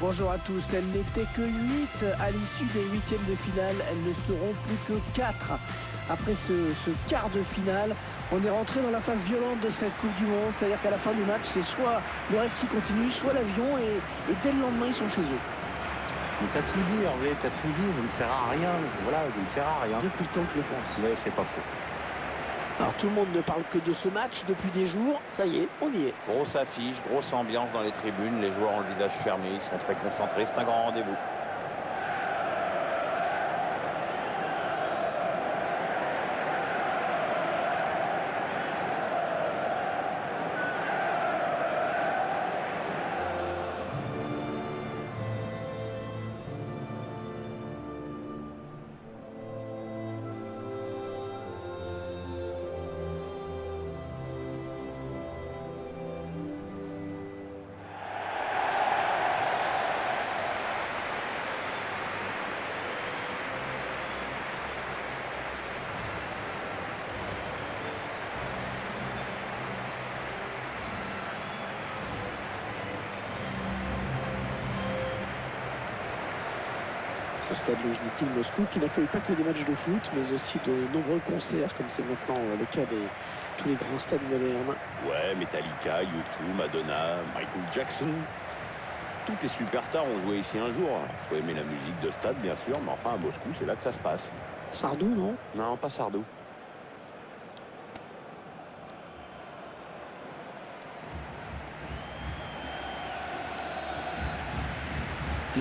Bonjour à tous, elles n'étaient que 8 à l'issue des huitièmes de finale, elles ne seront plus que 4. Après ce quart de finale, on est rentré dans la phase violente de cette Coupe du Monde, c'est-à-dire qu'à la fin du match, c'est soit le rêve qui continue, soit l'avion, et dès le lendemain, ils sont chez eux. Mais t'as tout dit, Hervé, t'as tout dit, je ne sers à rien, voilà, je ne sers à rien. Depuis le temps que je le pense. Ouais, c'est pas faux. Alors tout le monde ne parle que de ce match depuis des jours, ça y est, on y est. Grosse affiche, grosse ambiance dans les tribunes, les joueurs ont le visage fermé, ils sont très concentrés, c'est un grand rendez-vous. Ce stade Loujniki de Moscou qui n'accueille pas que des matchs de foot, mais aussi de nombreux concerts, comme c'est maintenant le cas de tous les grands stades modernes. Ouais, Metallica, U2, Madonna, Michael Jackson. Toutes les superstars ont joué ici un jour. Faut aimer la musique de stade, bien sûr, mais enfin à Moscou, c'est là que ça se passe. Sardou, non? Non, pas Sardou.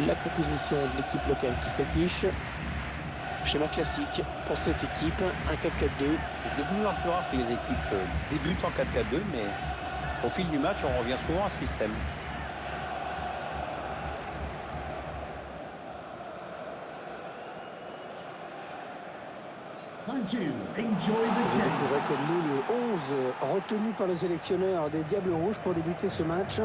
La composition de l'équipe locale qui s'affiche. Schéma classique pour cette équipe, un 4-4-2. C'est de plus en plus rare que les équipes débutent en 4-4-2, mais au fil du match, on revient souvent à ce système. Thank you. Enjoy the Vous game. découvrez comme nous le 11 retenu par le sélectionneur des Diables Rouges pour débuter ce match.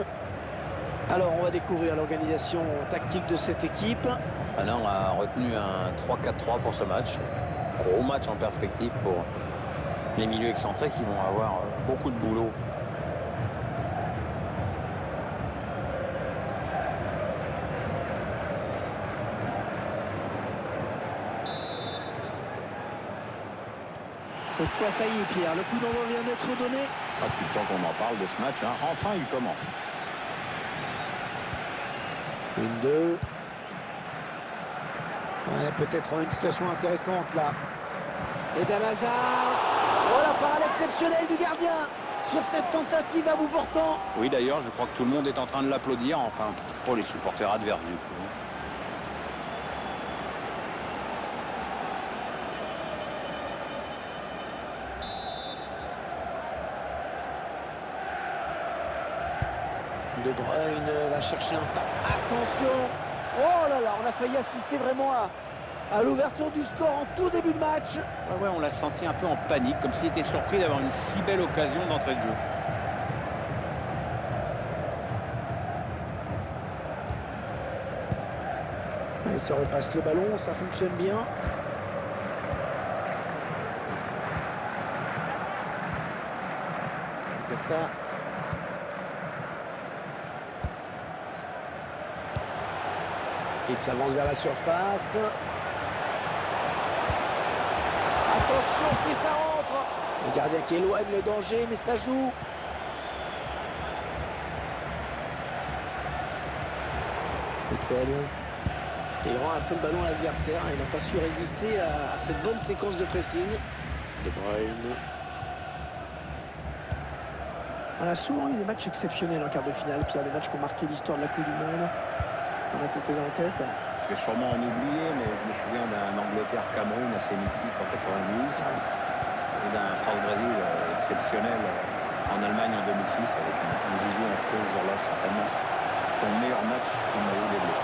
Alors on va découvrir l'organisation tactique de cette équipe. L'entraîneur a retenu un 3-4-3 pour ce match. Gros match en perspective pour les milieux excentrés qui vont avoir beaucoup de boulot. Cette fois ça y est Pierre, le coup d'envoi vient d'être donné. Depuis le temps qu'on en parle de ce match, hein, enfin il commence. 1-2. Ouais, peut-être une situation intéressante là. Et Hazard. Oh la parade exceptionnelle du gardien sur cette tentative à bout portant. Oui d'ailleurs, je crois que tout le monde est en train de l'applaudir, enfin pour les supporters adverses du coup. De Bruyne va chercher un pas. Attention. Oh là là, on a failli assister vraiment à l'ouverture du score en tout début de match. Ouais, on l'a senti un peu en panique, comme s'il était surpris d'avoir une si belle occasion d'entrée de jeu. Il se repasse le ballon, ça fonctionne bien. Costa. Il s'avance vers la surface. Attention si ça rentre. Le gardien qui éloigne le danger, mais ça joue. Witzel. Il rend un peu le ballon à l'adversaire. Il n'a pas su résister à cette bonne séquence de pressing. De Bruyne. On a souvent eu des matchs exceptionnels en quart de finale, Pierre, des matchs qui ont marqué l'histoire de la Coupe du Monde. On a quelques-uns en tête. Je vais sûrement en oublier, mais je me souviens d'un Angleterre-Cameroun assez mythique en 90 et d'un France-Brésil exceptionnel en Allemagne en 2006 avec un Zizou en feu ce jour-là, certainement son meilleur match au maillot des Bleus.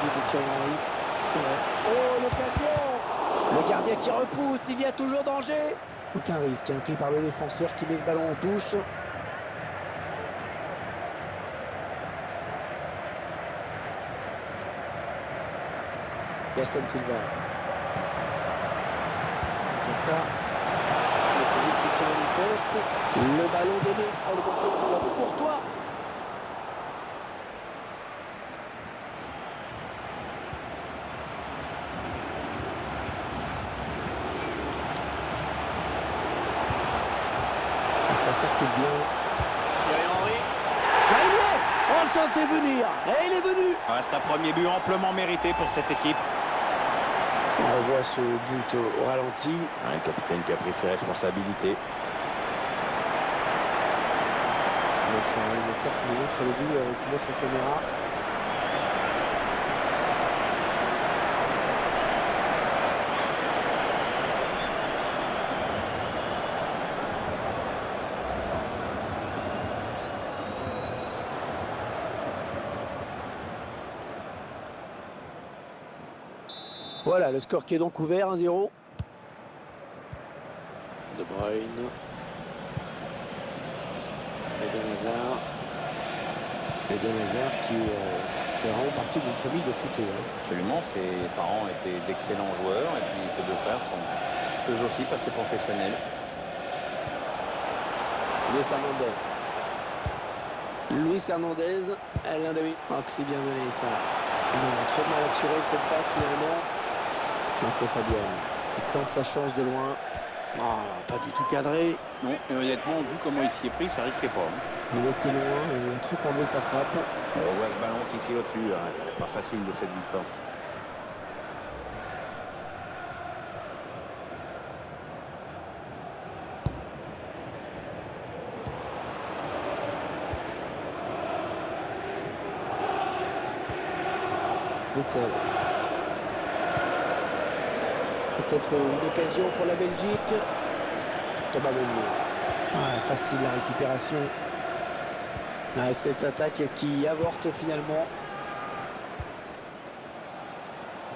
De Thierry Henry, c'est vrai. Oh, l'occasion! Le gardien qui repousse, il y a toujours danger. Aucun risque, pris par le défenseur qui met ce ballon en touche. Gaston Silva. Costa. Le public qui se manifeste. Le ballon donné. Oh, le contrôle de Courtois. circule bien. Thierry Henry. Là, il y est. On le sentait venir. Et il est venu. Ah, c'est un premier but amplement mérité pour cette équipe. On revoit ce but au ralenti. Un capitaine qui a pris ses responsabilités. Notre réalisateur qui nous montre le but avec une autre caméra. Voilà, le score qui est donc ouvert, 1-0. De Bruyne. Eden Hazard. Eden Hazard qui fait vraiment partie d'une famille de footeurs. Absolument, ses parents étaient d'excellents joueurs et puis ses deux frères sont eux aussi passés professionnels. Luis Hernandez. Luis Hernandez, l'un de lui. Oh, que c'est bien donné ça. Il a trop mal assuré cette passe finalement. Marco Fabian. Il tente sa chance de loin. Ah, pas du tout cadré. Non, et honnêtement, vu comment il s'y est pris, ça risquait pas. Il était loin, il a trop enlevé sa frappe. On voit ce ballon qui file au-dessus, hein. Pas facile de cette distance. Witzel. Peut-être une occasion pour la Belgique. Thomas Meunier. Ah, facile la récupération. Ah, cette attaque qui avorte finalement.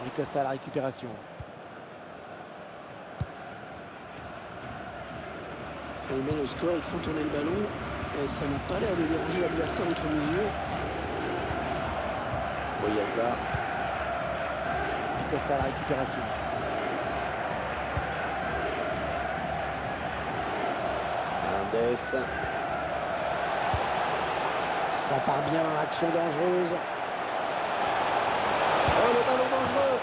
Rui Costa à la récupération. Elle met le score, ils font tourner le ballon. Et ça n'a pas l'air de déranger l'adversaire outre mesure. Boyata. Rui Costa à la récupération. Ça part bien, action dangereuse. Oh, le ballon dangereux.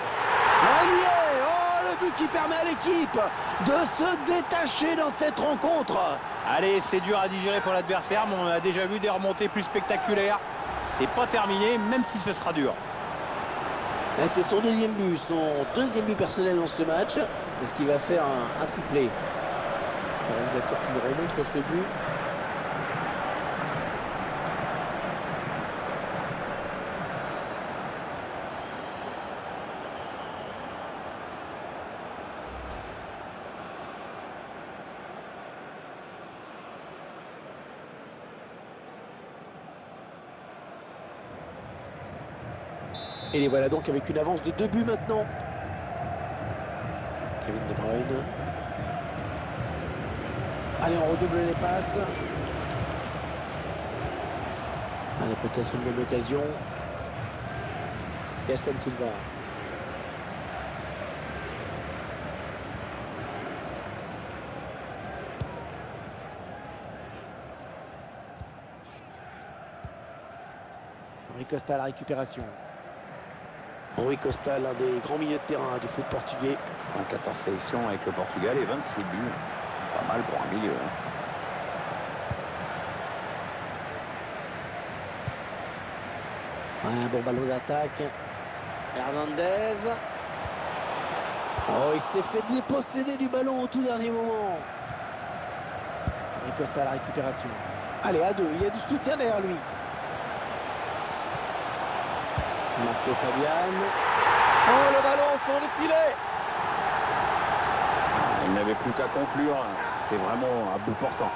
Là, il y est. Oh, le but qui permet à l'équipe de se détacher dans cette rencontre. Allez, c'est dur à digérer pour l'adversaire, mais on a déjà vu des remontées plus spectaculaires. C'est pas terminé, même si ce sera dur. C'est son deuxième but personnel dans ce match. Est-ce qu'il va faire un triplé? Le réalisateur qui remontre ce but. Et les voilà donc avec une avance de 2 buts maintenant. Kevin De Bruyne. Allez, on redouble les passes. Allez, peut-être une bonne occasion. Gaston Silva. Rui Costa à la récupération. Rui Costa, l'un des grands milieux de terrain du foot portugais. En 14 sélections avec le Portugal et 26 buts. Pas mal pour un milieu. Un bon ballon d'attaque. Hernandez. Oh, il s'est fait déposséder du ballon au tout dernier moment. Rui Costa à la récupération. Allez, à 2, il y a du soutien derrière lui. Marco Fabian. Oh, le ballon au fond du filet. Il n'avait plus qu'à conclure. C'était vraiment à bout portant.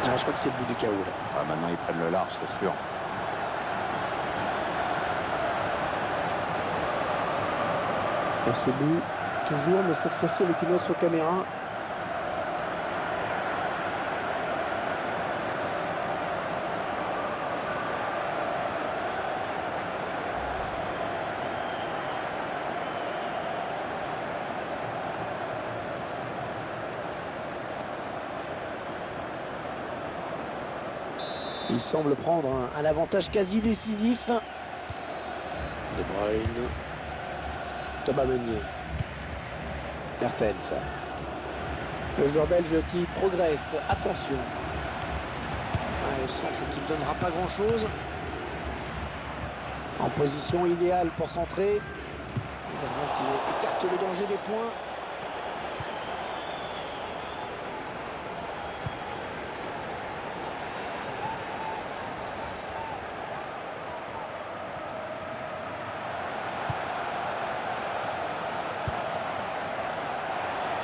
Ah, je crois que c'est le but du chaos là. Ah, maintenant, ils prennent le large, c'est sûr. Et ce but, toujours, mais cette fois-ci avec une autre caméra. Il semble prendre un avantage quasi décisif. De Bruyne. Thomas Meunier. Mertens. Le joueur belge qui progresse. Attention. Le centre qui ne donnera pas grand-chose. En position idéale pour centrer. Le gardien qui écarte le danger des points.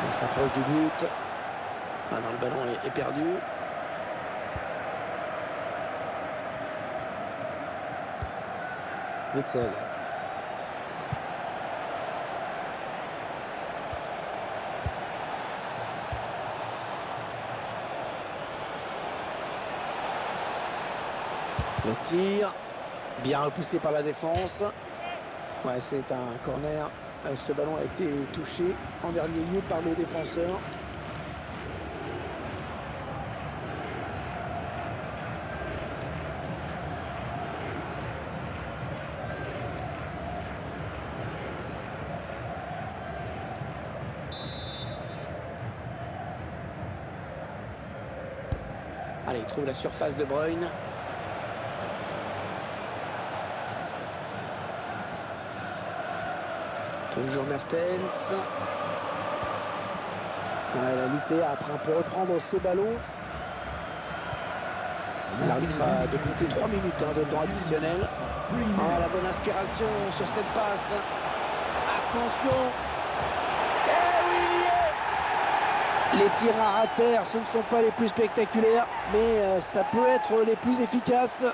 On s'approche du but. Ah non, le ballon est perdu. Witzel. Le tir. Bien repoussé par la défense. Ouais, c'est un corner. Ce ballon a été touché en dernier lieu par le défenseur. Allez, il trouve la surface de Bruyne. Toujours Mertens. Ouais, elle a lutté après un peu reprendre ce ballon. L'arbitre a décompté 3 minutes de temps additionnel. Oh, la bonne inspiration sur cette passe. Attention. Eh oui, il y est. Les tirs à terre, ce ne sont pas les plus spectaculaires, mais ça peut être les plus efficaces.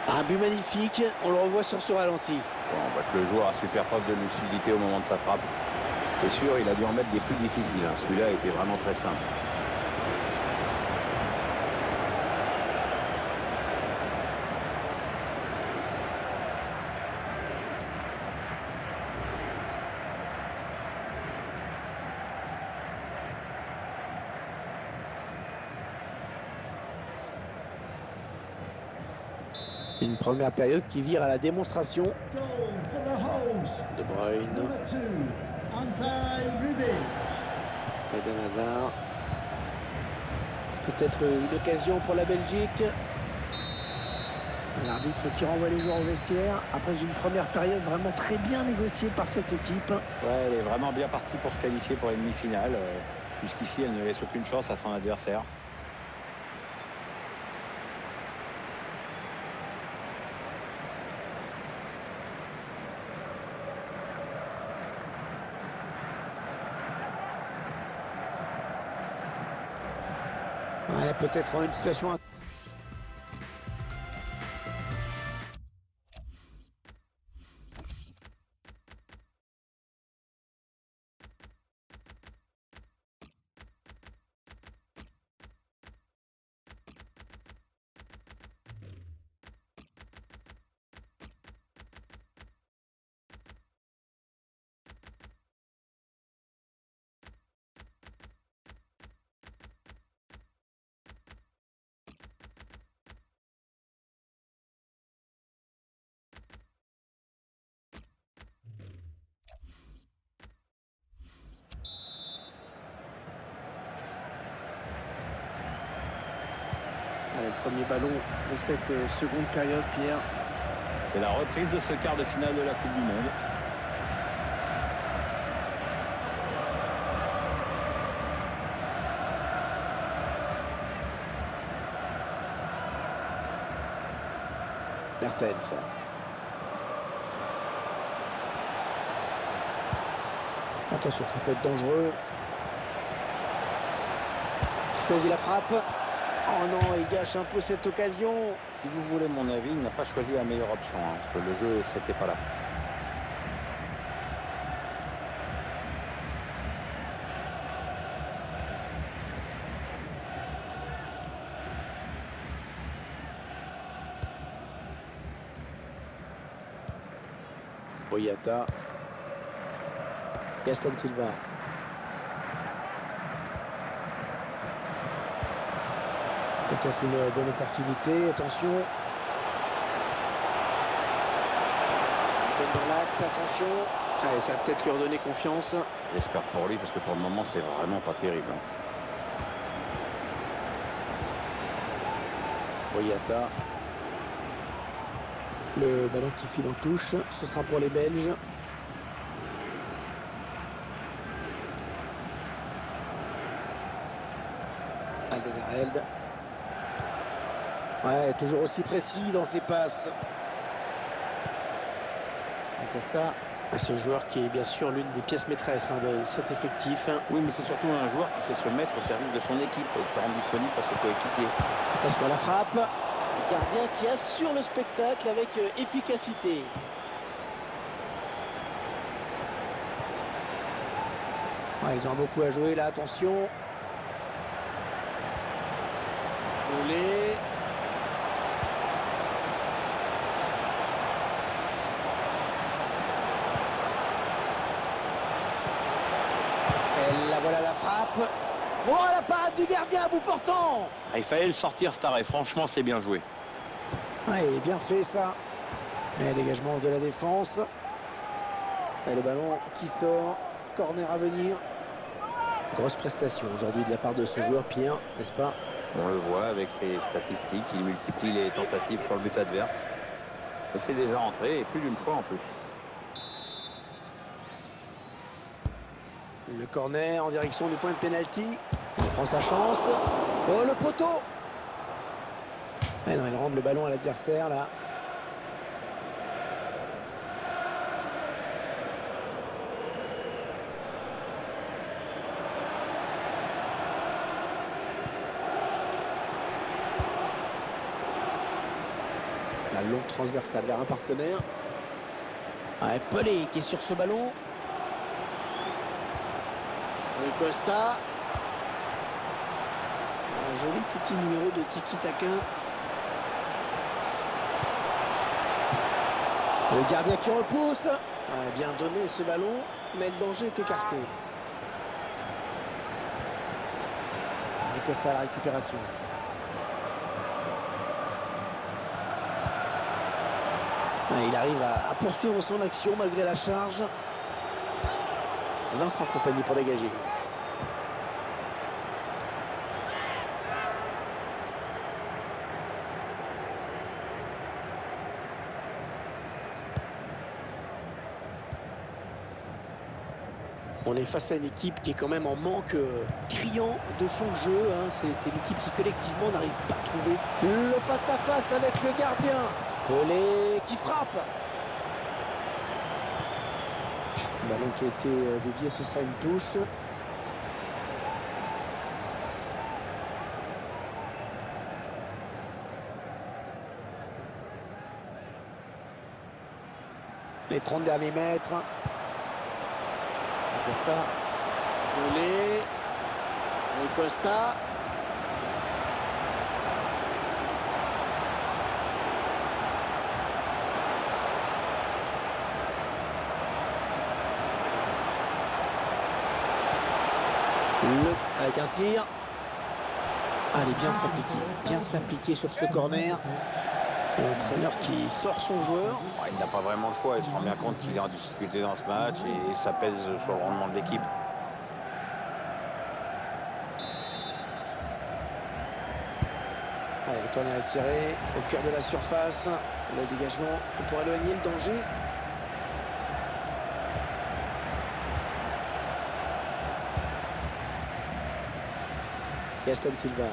Un but magnifique, on le revoit sur ce ralenti. Bon, on voit que le joueur a su faire preuve de lucidité au moment de sa frappe. C'est sûr, il a dû en mettre des plus difficiles. Celui-là était vraiment très simple. Une première période qui vire à la démonstration. De Bruyne. Eden Hazard. Peut-être une occasion pour la Belgique. L'arbitre qui renvoie les joueurs au vestiaire après une première période vraiment très bien négociée par cette équipe. Ouais, elle est vraiment bien partie pour se qualifier pour les demi-finales. Jusqu'ici, elle ne laisse aucune chance à son adversaire. Ouais, peut-être une situation... Allez, le premier ballon de cette seconde période, Pierre. C'est la reprise de ce quart de finale de la Coupe du Monde. Mertens. Attention, ça peut être dangereux. Choisit la frappe. Oh non, il gâche un peu cette occasion. Si vous voulez mon avis, il n'a pas choisi la meilleure option, parce que le jeu, c'était pas là. Boyata. Gaston Silva. Peut-être une bonne opportunité, attention. Dans l'axe, attention. Allez, ça va peut-être lui redonner confiance. J'espère pour lui, parce que pour le moment, c'est vraiment pas terrible. Boyata. Le ballon qui file en touche, ce sera pour les Belges. Alderweireld. Ouais, toujours aussi précis dans ses passes. Costa. Ce joueur qui est bien sûr l'une des pièces maîtresses de cet effectif. Oui, mais c'est surtout un joueur qui sait se mettre au service de son équipe et se rendre disponible pour ses coéquipiers. Attention à la frappe. Le gardien qui assure le spectacle avec efficacité. Ouais, ils ont beaucoup à jouer là, attention. Volé. Et là voilà la frappe. Oh, la parade du gardien à bout portant. Il fallait le sortir cet arrêt, franchement c'est bien joué. Ouais, bien fait ça. Et dégagement de la défense. Et le ballon qui sort. Corner à venir. Grosse prestation aujourd'hui de la part de ce joueur Pierre, n'est-ce pas? On le voit avec ses statistiques, il multiplie les tentatives sur le but adverse. Et c'est déjà rentré, et plus d'une fois en plus. Le corner en direction du point de pénalty. Il prend sa chance. Oh, le poteau. Ah non, il rend le ballon à l'adversaire là. La longue transversale vers un partenaire. Ouais, Pelé qui est sur ce ballon. Rui Costa. Un joli petit numéro de tiki-taka. Le gardien qui repousse. Ouais, bien donné ce ballon, mais le danger est écarté. Rui Costa à la récupération. Ouais, il arrive à poursuivre son action malgré la charge. Vincent Kompany pour dégager. On est face à une équipe qui est quand même en manque criant de fond de jeu. C'est une équipe qui collectivement n'arrive pas à trouver le face-à-face avec le gardien. Pelé qui frappe. Le ballon qui a été dévié, ce sera une touche. Les 30 derniers mètres. Costa. Pelé. Rui Costa. Avec un tir. Allez, bien s'appliquer sur ce corner. L'entraîneur qui sort son joueur. Il n'a pas vraiment le choix, il se rend bien compte qu'il est en difficulté dans ce match et ça pèse sur le rendement de l'équipe. Allez, le corner est tiré au cœur de la surface. Le dégagement pour éloigner le danger. Gaston Silva.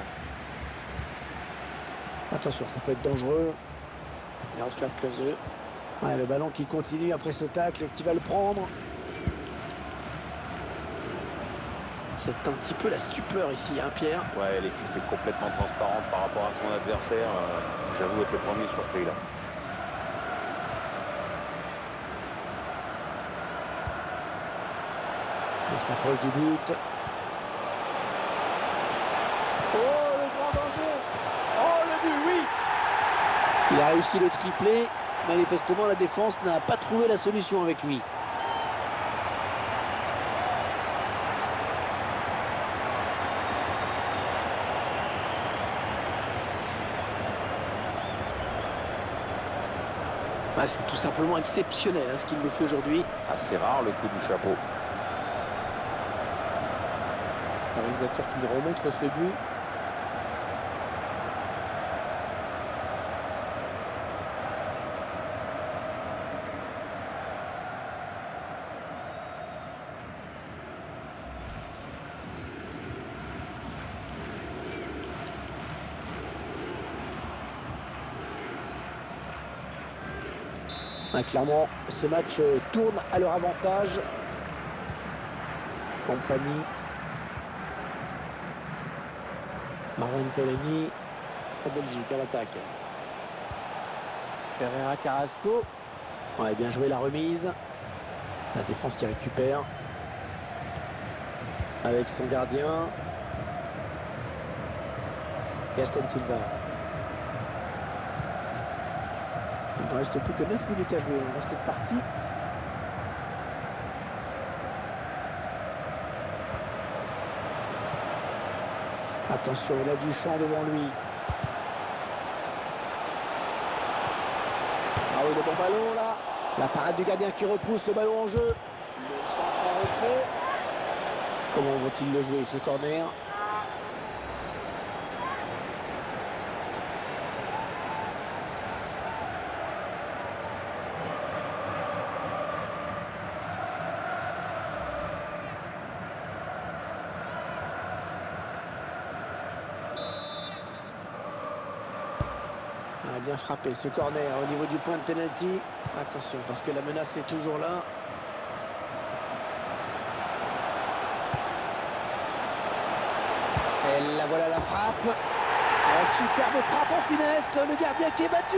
Attention, ça peut être dangereux. Jaroslav Klose. Ouais, le ballon qui continue après ce tacle, qui va le prendre. C'est un petit peu la stupeur ici, Pierre. Ouais, l'équipe est complètement transparente par rapport à son adversaire. J'avoue être le premier surpris là. On s'approche du but. Oh, le grand danger! Oh, le but, oui! Il a réussi le triplé. Manifestement, la défense n'a pas trouvé la solution avec lui. C'est tout simplement exceptionnel ce qu'il nous fait aujourd'hui. Assez rare le coup du chapeau. Le réalisateur qui nous remontre ce but. Clairement, ce match tourne à leur avantage. Compagnie. Marwan Fellaini. La Belgique à l'attaque. Pereira Carrasco. Ouais, bien joué la remise. La défense qui récupère. Avec son gardien. Gaston Silva. Il ne reste plus que 9 minutes à jouer dans cette partie. Attention, il a du champ devant lui. Ah oui, le bon ballon là. La parade du gardien qui repousse le ballon en jeu. Le centre en retrait. Comment vont-ils le jouer ce corner? Ah, bien frappé ce corner au niveau du point de pénalty. Attention parce que la menace est toujours là. Et la voilà la frappe. La superbe frappe en finesse. Le gardien qui est battu.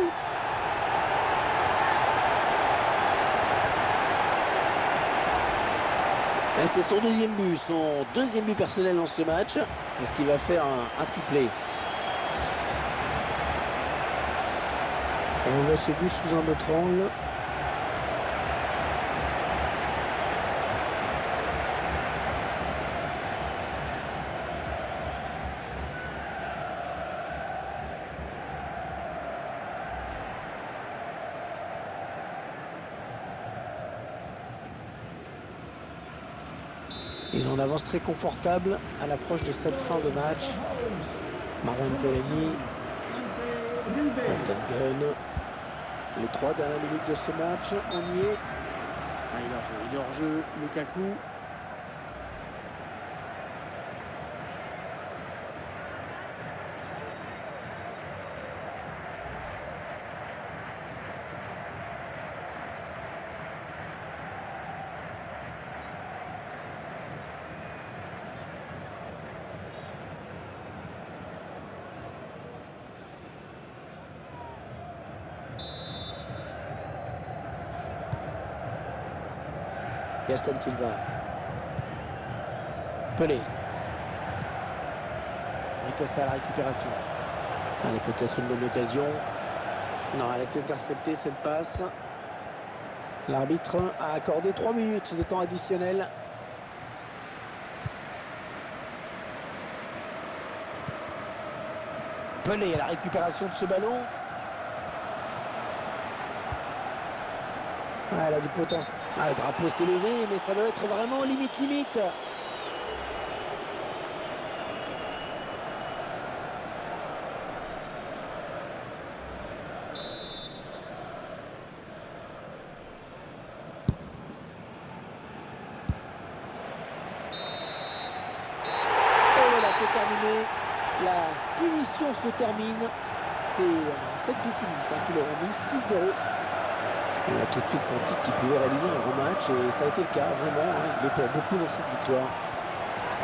C'est son deuxième but personnel dans ce match. Est-ce qu'il va faire un triplé? On voit ce but sous un autre angle. Ils ont une avance très confortable à l'approche de cette fin de match. Marwan Fellaini. Gun. Les 3 dernières minutes de ce match, on y est. Ah, il est hors jeu, Lukaku. Gaston Silva. Pelé. Ricosta à la récupération. Allez, peut-être une bonne occasion. Non, elle est interceptée cette passe. L'arbitre a accordé 3 minutes de temps additionnel. Pelé à la récupération de ce ballon. Ah, elle a du potentiel. Ah, le drapeau s'est levé, mais ça doit être vraiment limite. Et voilà, c'est terminé. La punition se termine. C'est 7 de Tunis qui leur ont mis 6-0. On a tout de suite senti qu'il pouvait réaliser un gros match et ça a été le cas, vraiment. Il est pour beaucoup dans cette victoire.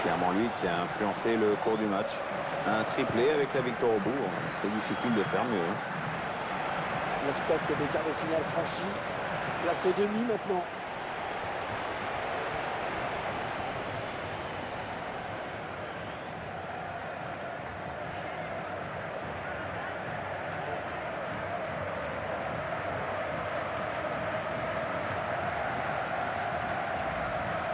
Clairement lui qui a influencé le cours du match. Un triplé avec la victoire au bout. C'est difficile de faire mieux. L'obstacle des quarts de finale franchi. Place au demi maintenant.